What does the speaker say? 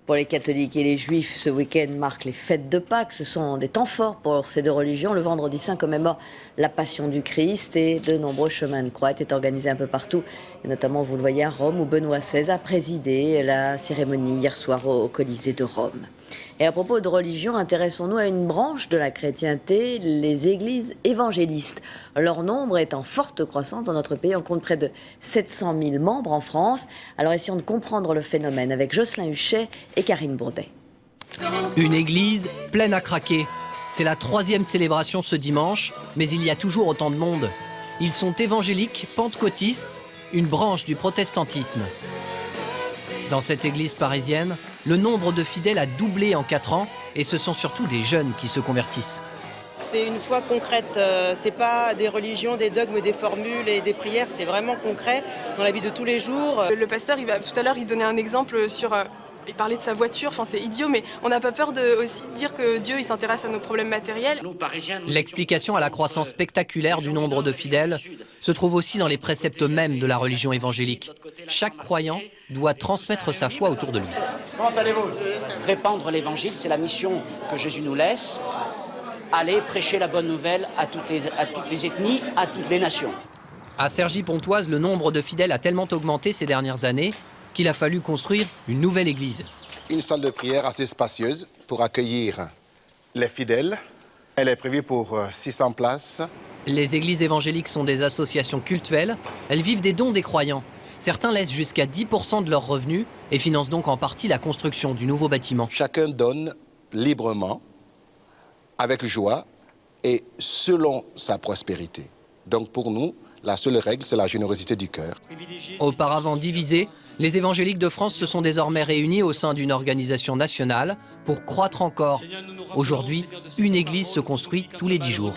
Pour les catholiques et les juifs, ce week-end marque les fêtes de Pâques. Ce sont des temps forts pour ces deux religions. Le vendredi saint commémore la passion du Christ et de nombreux chemins de croix étaient organisés un peu partout. Et notamment, vous le voyez, à Rome, où Benoît XVI a présidé la cérémonie hier soir au Colisée de Rome. Et à propos de religion, intéressons-nous à une branche de la chrétienté, les églises évangélistes. Leur nombre est en forte croissance dans notre pays. On compte près de 700 000 membres en France. Alors essayons de comprendre le phénomène avec Jocelyn Huchet et Karine Bourdet. Une église pleine à craquer. C'est la 3e célébration ce dimanche, mais il y a toujours autant de monde. Ils sont évangéliques, pentecôtistes, une branche du protestantisme. Dans cette église parisienne, le nombre de fidèles a doublé en 4 ans et ce sont surtout des jeunes qui se convertissent. C'est une foi concrète, c'est pas des religions, des dogmes, des formules et des prières, c'est vraiment concret dans la vie de tous les jours. Le pasteur, tout à l'heure, il donnait un exemple sur... Il parlait de sa voiture, enfin c'est idiot, mais on n'a pas peur aussi de dire que Dieu il s'intéresse à nos problèmes matériels. L'explication à la croissance spectaculaire du nombre de fidèles se trouve aussi dans les préceptes mêmes de la religion évangélique. Chaque croyant doit transmettre sa foi autour de lui. Comment allez-vous ? Répandre l'évangile, c'est la mission que Jésus nous laisse. Aller prêcher la bonne nouvelle à toutes les ethnies, à toutes les nations. À Cergy-Pontoise, le nombre de fidèles a tellement augmenté ces dernières années qu'il a fallu construire une nouvelle église. Une salle de prière assez spacieuse pour accueillir les fidèles. Elle est prévue pour 600 places. Les églises évangéliques sont des associations cultuelles. Elles vivent des dons des croyants. Certains laissent jusqu'à 10% de leurs revenus et financent donc en partie la construction du nouveau bâtiment. Chacun donne librement, avec joie et selon sa prospérité. Donc pour nous, la seule règle, c'est la générosité du cœur. Auparavant divisés, les évangéliques de France se sont désormais réunis au sein d'une organisation nationale pour croître encore. Aujourd'hui, une église se construit tous les 10 jours.